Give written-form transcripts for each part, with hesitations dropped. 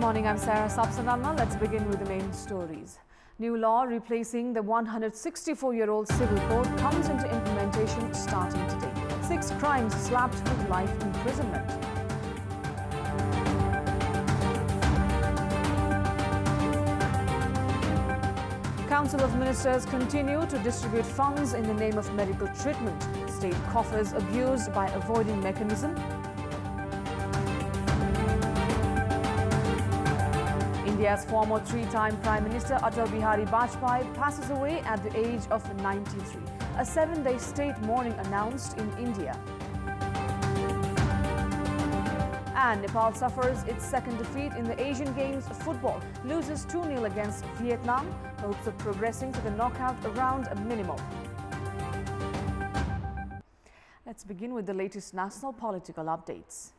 morning, I'm Sarah Sapsanalna. Let's begin with the main stories. New law replacing the 164-year-old civil code comes into implementation starting today. 6 crimes slapped with life imprisonment. Council of Ministers continue to distribute funds in the name of medical treatment. State coffers abused by avoiding mechanism. India's former 3-time Prime Minister Atal Bihari Vajpayee passes away at the age of 93. A 7-day state mourning announced in India. And Nepal suffers its second defeat in the Asian Games football, loses 2-0 against Vietnam, hopes of progressing to the knockout round minimal. Let's begin with the latest national political updates.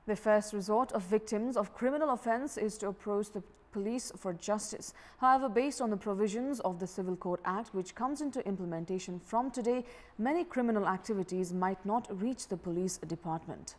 The first resort of victims of criminal offence is to approach the police for justice. However, based on the provisions of the Civil Code Act, which comes into implementation from today, many criminal activities might not reach the police department.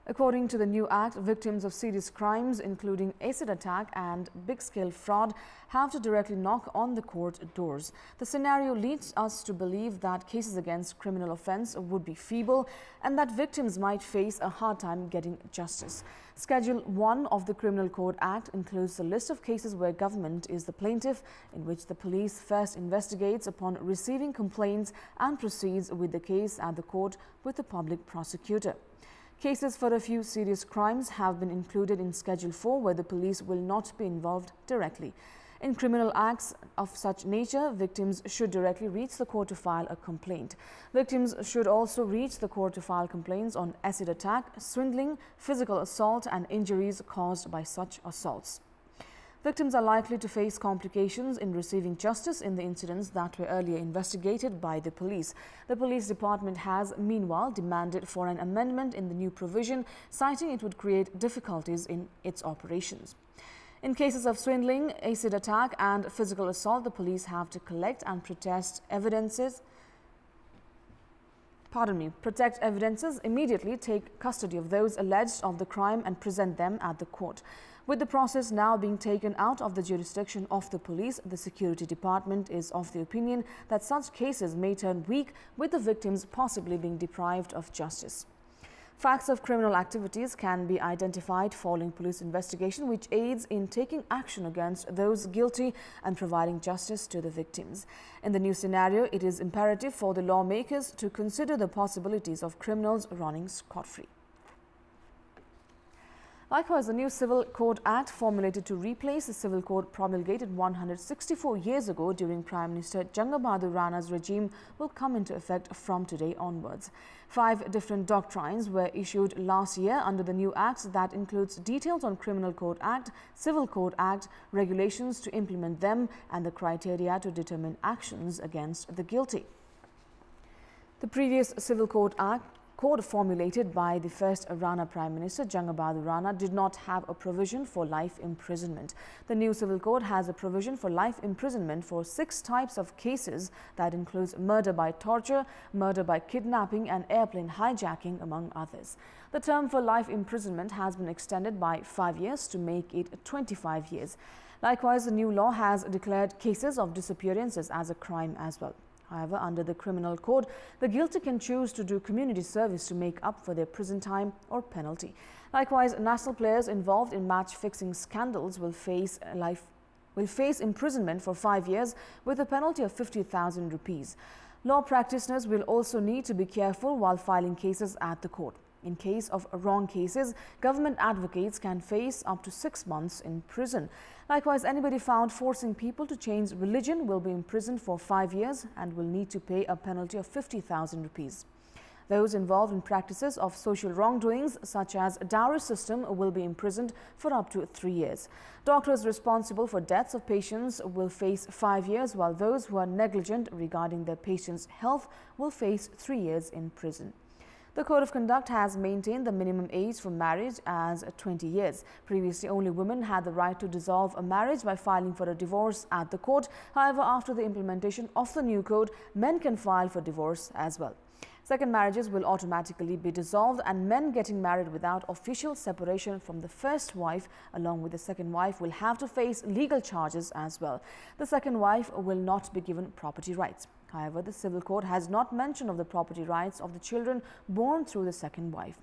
According to the new act, victims of serious crimes, including acid attack and big-scale fraud, have to directly knock on the court doors. The scenario leads us to believe that cases against criminal offence would be feeble and that victims might face a hard time getting justice. Schedule 1 of the Criminal Code Act includes a list of cases where government is the plaintiff, in which the police first investigates upon receiving complaints and proceeds with the case at the court with the public prosecutor. Cases for a few serious crimes have been included in Schedule 4, where the police will not be involved directly. In criminal acts of such nature, victims should directly reach the court to file a complaint. Victims should also reach the court to file complaints on acid attack, swindling, physical assault and injuries caused by such assaults. Victims are likely to face complications in receiving justice in the incidents that were earlier investigated by the police. The police department has, meanwhile, demanded for an amendment in the new provision, citing it would create difficulties in its operations. In cases of swindling, acid attack and physical assault, the police have to protect evidences, immediately take custody of those alleged of the crime and present them at the court. With the process now being taken out of the jurisdiction of the police, the security department is of the opinion that such cases may turn weak, with the victims possibly being deprived of justice. Facts of criminal activities can be identified following police investigation, which aids in taking action against those guilty and providing justice to the victims. In the new scenario, it is imperative for the lawmakers to consider the possibilities of criminals running scot-free. Likewise, the new Civil Code Act, formulated to replace the Civil Code promulgated 164 years ago during Prime Minister Janga Bahadur Rana's regime, will come into effect from today onwards. 5 different doctrines were issued last year under the new Act that includes details on Criminal Code Act, Civil Code Act, regulations to implement them and the criteria to determine actions against the guilty. The previous Civil Code formulated by the first Rana Prime Minister Janga Bahadur Rana did not have a provision for life imprisonment. The new Civil Code has a provision for life imprisonment for 6 types of cases that includes murder by torture, murder by kidnapping and airplane hijacking, among others. The term for life imprisonment has been extended by 5 years to make it 25 years. Likewise, the new law has declared cases of disappearances as a crime as well. However, under the Criminal Code, the guilty can choose to do community service to make up for their prison time or penalty. Likewise, national players involved in match-fixing scandals will face imprisonment for 5 years with a penalty of 50,000 rupees. Law practitioners will also need to be careful while filing cases at the court. In case of wrong cases, government advocates can face up to 6 months in prison. Likewise, anybody found forcing people to change religion will be imprisoned for 5 years and will need to pay a penalty of 50,000 rupees. Those involved in practices of social wrongdoings, such as a dowry system, will be imprisoned for up to 3 years. Doctors responsible for deaths of patients will face 5 years, while those who are negligent regarding their patients' health will face 3 years in prison. The Code of Conduct has maintained the minimum age for marriage as 20 years. Previously, only women had the right to dissolve a marriage by filing for a divorce at the court. However, after the implementation of the new code, men can file for divorce as well. Second marriages will automatically be dissolved, and men getting married without official separation from the first wife along with the second wife will have to face legal charges as well. The second wife will not be given property rights. However, the Civil Code has not mention of the property rights of the children born through the second wife.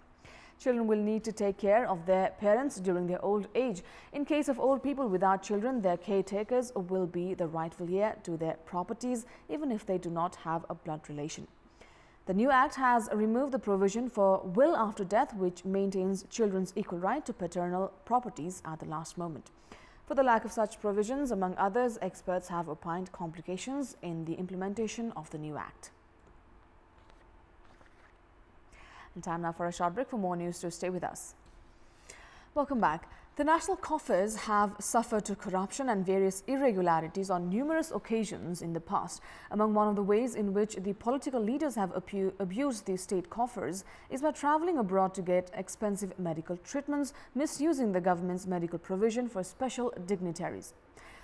Children will need to take care of their parents during their old age. In case of old people without children, their caretakers will be the rightful heir to their properties, even if they do not have a blood relation. The new Act has removed the provision for will after death, which maintains children's equal right to paternal properties at the last moment. For the lack of such provisions, among others, experts have opined complications in the implementation of the new Act. And time now for a short break. For more news, to stay with us. Welcome back. The national coffers have suffered to corruption and various irregularities on numerous occasions in the past. Among one of the ways in which the political leaders have abused the state coffers is by travelling abroad to get expensive medical treatments, misusing the government's medical provision for special dignitaries.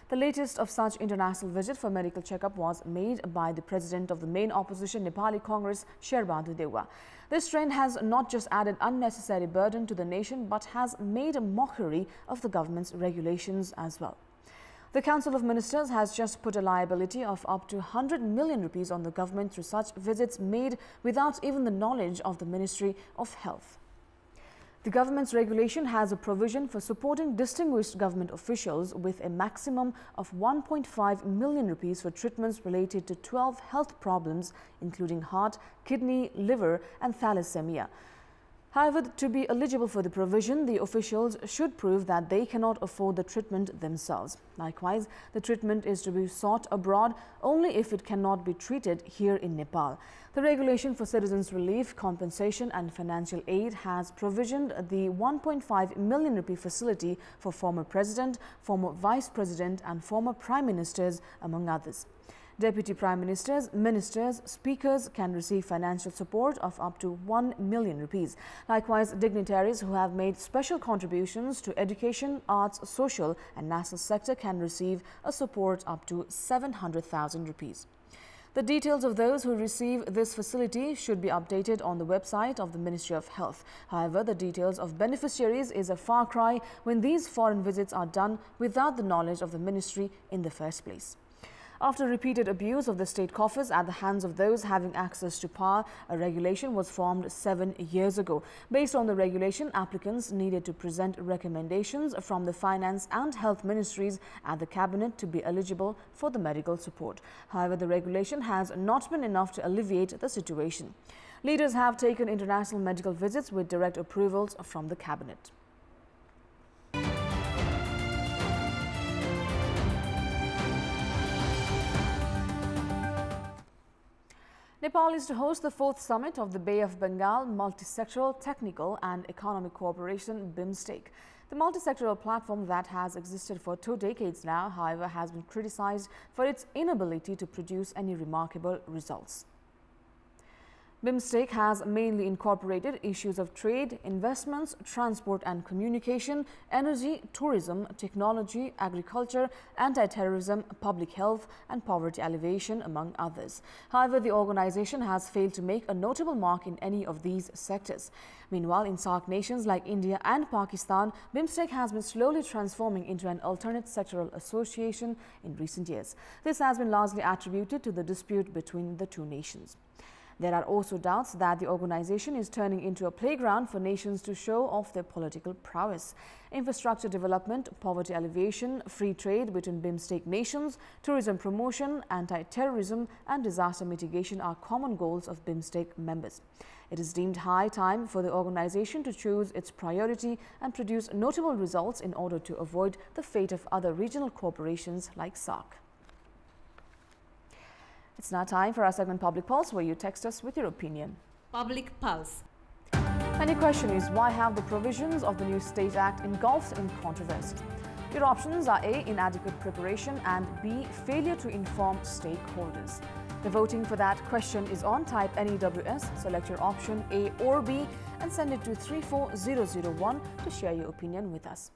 The latest of such international visit for medical checkup was made by the president of the main opposition Nepali Congress, Sherbadu Dewa. This trend has not just added unnecessary burden to the nation, but has made a mockery of the government's regulations as well. The Council of Ministers has just put a liability of up to 100 million rupees on the government through such visits made without even the knowledge of the Ministry of Health. The government's regulation has a provision for supporting distinguished government officials with a maximum of 1.5 million rupees for treatments related to 12 health problems, including heart, kidney, liver and thalassemia. However, to be eligible for the provision, the officials should prove that they cannot afford the treatment themselves. Likewise, the treatment is to be sought abroad only if it cannot be treated here in Nepal. The regulation for citizens' relief, compensation and financial aid has provisioned the 1.5 million rupee facility for former president, former vice president and former prime ministers, among others. Deputy Prime Ministers, Ministers, Speakers can receive financial support of up to 1 million rupees. Likewise, dignitaries who have made special contributions to education, arts, social and national sector can receive a support up to 700,000 rupees. The details of those who receive this facility should be updated on the website of the Ministry of Health. However, the details of beneficiaries is a far cry when these foreign visits are done without the knowledge of the ministry in the first place. After repeated abuse of the state coffers at the hands of those having access to power, a regulation was formed 7 years ago. Based on the regulation, applicants needed to present recommendations from the finance and health ministries at the cabinet to be eligible for the medical support. However, the regulation has not been enough to alleviate the situation. Leaders have taken international medical visits with direct approvals from the cabinet. Nepal is to host the 4th summit of the Bay of Bengal Multisectoral Technical and Economic Cooperation BIMSTEC. The multisectoral platform that has existed for 2 decades now, however, has been criticized for its inability to produce any remarkable results. BIMSTEC has mainly incorporated issues of trade, investments, transport and communication, energy, tourism, technology, agriculture, anti-terrorism, public health and poverty alleviation, among others. However, the organization has failed to make a notable mark in any of these sectors. Meanwhile, in SAARC nations like India and Pakistan, BIMSTEC has been slowly transforming into an alternate sectoral association in recent years. This has been largely attributed to the dispute between the two nations. There are also doubts that the organization is turning into a playground for nations to show off their political prowess. Infrastructure development, poverty alleviation, free trade between BIMSTEC nations, tourism promotion, anti-terrorism and disaster mitigation are common goals of BIMSTEC members. It is deemed high time for the organization to choose its priority and produce notable results in order to avoid the fate of other regional corporations like SAARC. It's now time for our segment Public Pulse, where you text us with your opinion. Public Pulse. And your question is, why have the provisions of the new State Act engulfed in controversy? Your options are A. Inadequate preparation and B. Failure to inform stakeholders. The voting for that question is on. Type NEWS, select your option A or B and send it to 34001 to share your opinion with us.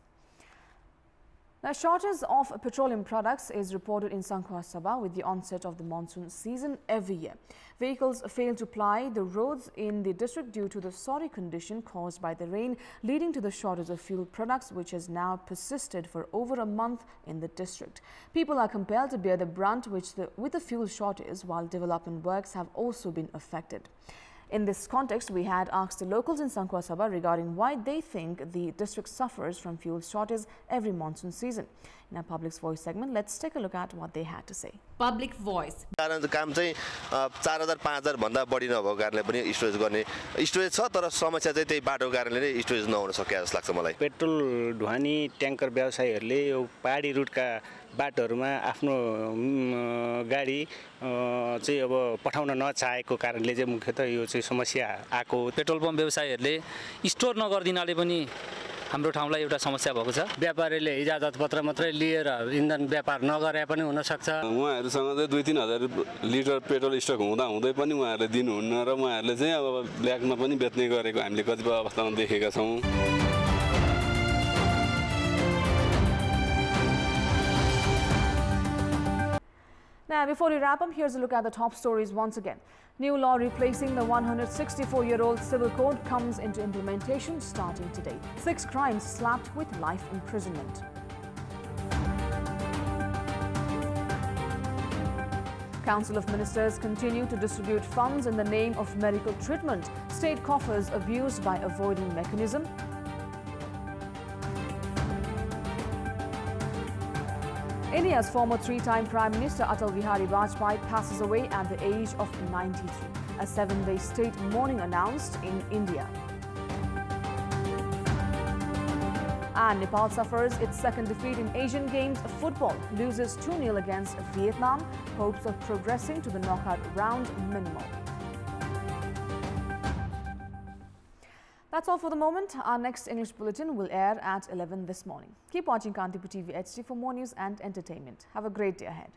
Now, shortage of petroleum products is reported in Sankhwa Sabha with the onset of the monsoon season every year. Vehicles fail to ply the roads in the district due to the sorry condition caused by the rain, leading to the shortage of fuel products, which has now persisted for over a month in the district. People are compelled to bear the brunt with the fuel shortage, while development works have also been affected. In this context, we had asked the locals in Sankhwa Sabha regarding why they think the district suffers from fuel shortage every monsoon season. In our Public's Voice segment, let's take a look at what they had to say. Public Voice. काम चाहिँ 4000 5000 भन्दा बढी नभएको कारणले पनि storage गर्ने storage छ तर समस्या चाहिँ त्यही बाटोको कारणले नै स्टोरेज नहुन सके जस्तो लाग्छ मलाई पेट्रोल ढुवानी ट्याङ्कर व्यवसायीहरूले यो पहाडी रुटका बाटोहरुमा आफ्नो गाडी चाहिँ अब पठाउन नचाहेको कारणले चाहिँ मुख्यतः यो चाहिँ समस्या आको पेट्रोल पम्प व्यवसायीहरूले स्टोर नगर्दिनाले पनि हाम्रो ठाउँलाई एउटा समस्या भएको छ व्यापारीले इजाजत पत्र मात्रै लिएर इन्धन व्यापार नगरे पनि हुन सक्छ उहाँहरुसँग चाहिँ 2-3 हजार लिटर पेट्रोल स्टक हुँदै पनि उहाँहरुले दिनुहुन्न र उहाँहरुले चाहिँ अब ब्ल्याकमा पनि बेच्ने गरेको हामीले कतिपय अवस्थामा देखेका छौं Now, before we wrap up, here's a look at the top stories once again. New law replacing the 164-year-old civil code comes into implementation starting today. 6 crimes slapped with life imprisonment. Council of Ministers continue to distribute funds in the name of medical treatment. State coffers abused by avoiding mechanism. India's former 3-time Prime Minister Atal Bihari Vajpayee passes away at the age of 93. A 7-day state mourning announced in India. And Nepal suffers its second defeat in Asian Games football, loses 2-0 against Vietnam, hopes of progressing to the knockout round minimal. That's all for the moment. Our next English bulletin will air at 11 this morning. Keep watching Kantipur TV HD for more news and entertainment. Have a great day ahead.